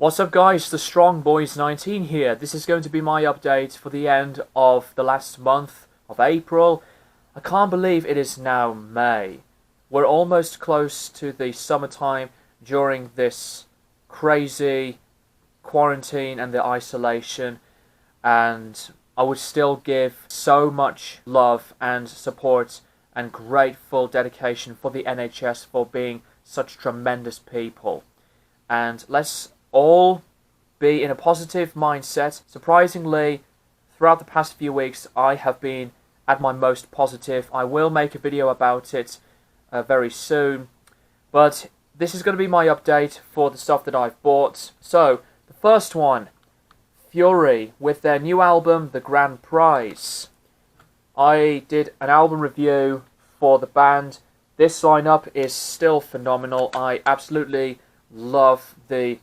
What's up guys, the Strong Boys 19 here. This is going to be my update for the end of the last month of April. I can't believe it is now May. We're almost close to the summertime during this crazy quarantine and the isolation, and I would still give so much love and support and grateful dedication for the NHS for being such tremendous people. And let's all be in a positive mindset. Surprisingly, throughout the past few weeks, I have been at my most positive. I will make a video about it very soon. But this is going to be my update for the stuff that I've bought. So, the first one, Fury, with their new album, The Grand Prize. I did an album review for the band. This lineup is still phenomenal. I absolutely love the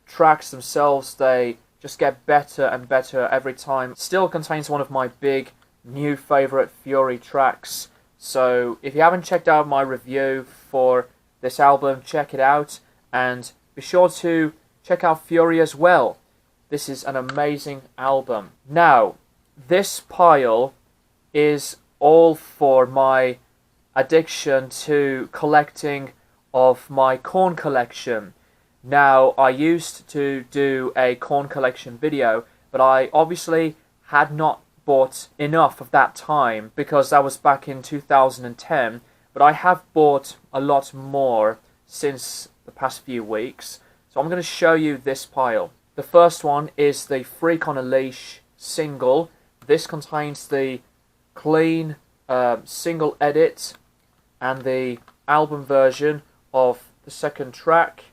tracks themselves. They just get better and better every time. Still contains one of my big new favorite Fury tracks. So if you haven't checked out my review for this album, check it out, and be sure to check out Fury as well. This is an amazing album. Now, this pile is all for my addiction to collecting of my Korn collection. Now, I used to do a Korn collection video, but I obviously had not bought enough of that time because that was back in 2010, but I have bought a lot more since the past few weeks. So I'm going to show you this pile. The first one is the Freak on a Leash single. This contains the clean single edit and the album version of the second track.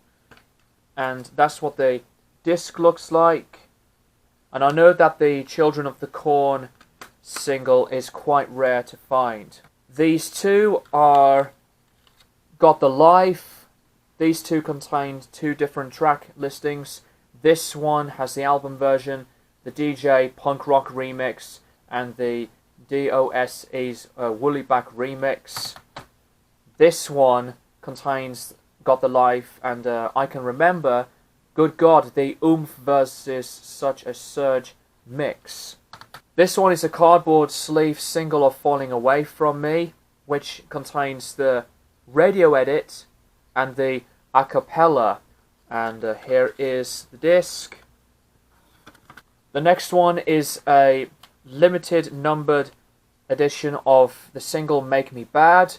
And that's what the disc looks like. And I know that the Children of the Corn single is quite rare to find. These two are Got the Life. These two contain two different track listings. This one has the album version, the DJ Punk Rock remix, and the DOSE's Woolly Back remix. This one contains Got the Life, and I Can Remember, Good God, the Oomph versus Such a Surge mix. This one is a cardboard sleeve single of Falling Away From Me, which contains the radio edit and the a cappella, and here is the disc. The next one is a limited numbered edition of the single Make Me Bad,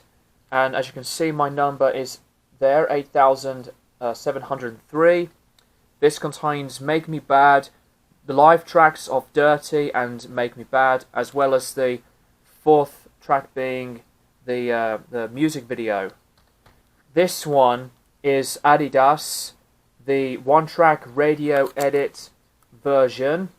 and as you can see, my number is there, 8,703. This contains Make Me Bad, the live tracks of Dirty and Make Me Bad, as well as the fourth track being the music video. This one is Adidas, the one-track radio edit version.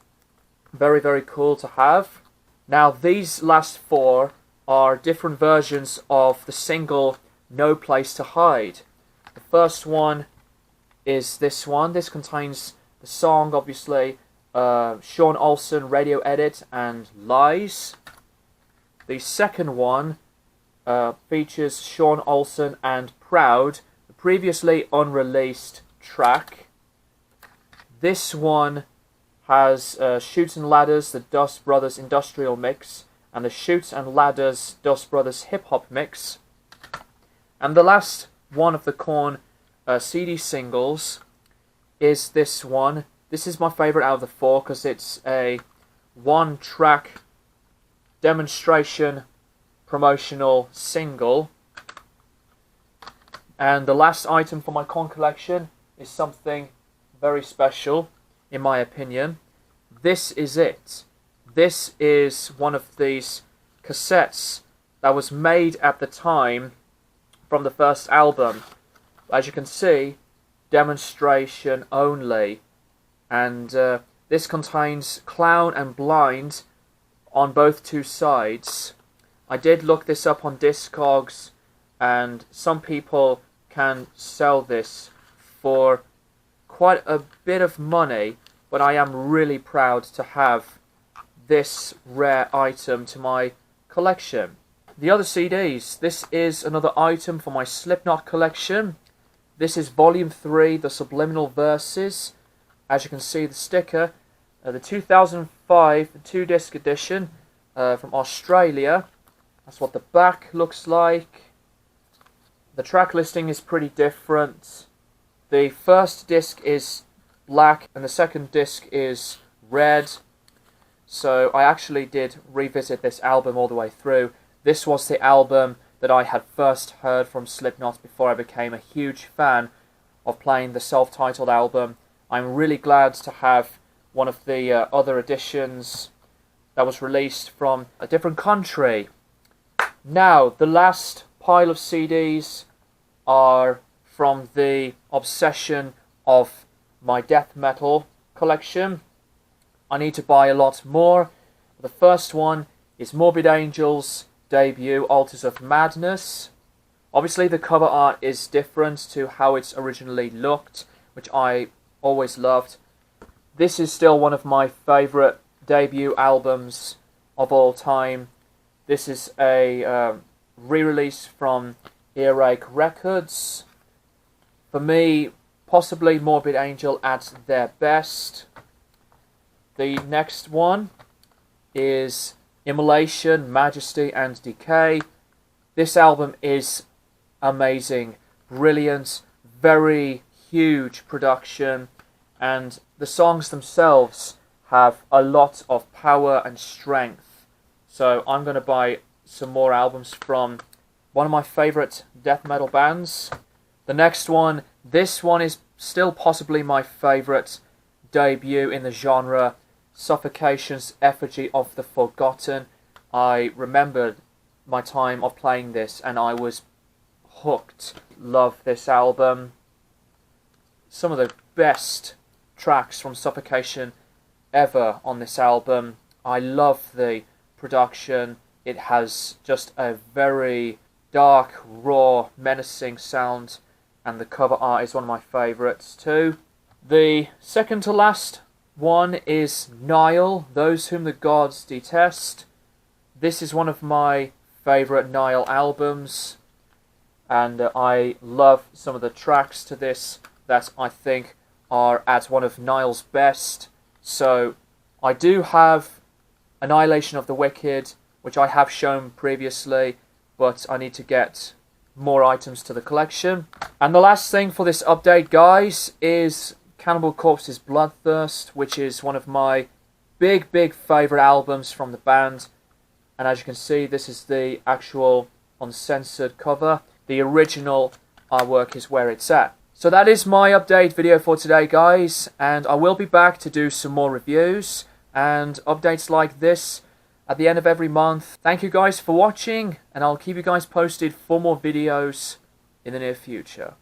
Very, very cool to have. Now, these last four are different versions of the single No Place to Hide. The first one is this one. This contains the song, obviously, Sean Olsen radio edit and Lies. The second one features Sean Olsen and Proud, the previously unreleased track. This one has Chutes and Ladders, the Dust Brothers Industrial Mix, and the Chutes and Ladders Dust Brothers Hip Hop Mix. And the last one of the Korn CD singles is this one. This is my favorite out of the four because it's a one-track demonstration promotional single. And the last item for my Korn collection is something very special, in my opinion. This is it. This is one of these cassettes that was made at the time from the first album. As you can see, demonstration only. And this contains Clown and Blind on both two sides. I did look this up on Discogs, and some people can sell this for quite a bit of money, but I am really proud to have this rare item to my collection. The other CDs, this is another item for my Slipknot collection. This is Volume 3, the Subliminal Verses. as you can see, the sticker, the 2005 2-disc edition from Australia. That's what the back looks like. The track listing is pretty different. The first disc is black and the second disc is red. So I actually did revisit this album all the way through. This was the album that I had first heard from Slipknot before I became a huge fan of playing the self-titled album. I'm really glad to have one of the other editions that was released from a different country. Now, the last pile of CDs are from the obsession of my death metal collection. I need to buy a lot more. The first one is Morbid Angel's debut, Altars of Madness. Obviously the cover art is different to how it's originally looked, which I always loved. This is still one of my favourite debut albums of all time. This is a re-release from Earache Records. For me, possibly Morbid Angel at their best. The next one is Immolation, Majesty and Decay. This album is amazing, brilliant, very huge production, and the songs themselves have a lot of power and strength. So I'm going to buy some more albums from one of my favourite death metal bands. The next one, this one is still possibly my favourite debut in the genre, Suffocation's Effigy of the Forgotten. I remembered my time of playing this and I was hooked. Love this album. Some of the best tracks from Suffocation ever on this album. I love the production. It has just a very dark, raw, menacing sound, and the cover art is one of my favourites too. The second to last one is Nile, Those Whom the Gods Detest. This is one of my favourite Nile albums, and I love some of the tracks to this that I think are at one of Nile's best. So I do have Annihilation of the Wicked, which I have shown previously, but I need to get more items to the collection. And the last thing for this update, guys, is Cannibal Corpse's Bloodthirst, which is one of my big favourite albums from the band. And as you can see, this is the actual uncensored cover. The original artwork is where it's at. So that is my update video for today, guys, and I will be back to do some more reviews and updates like this at the end of every month. Thank you guys for watching, and I'll keep you guys posted for more videos in the near future.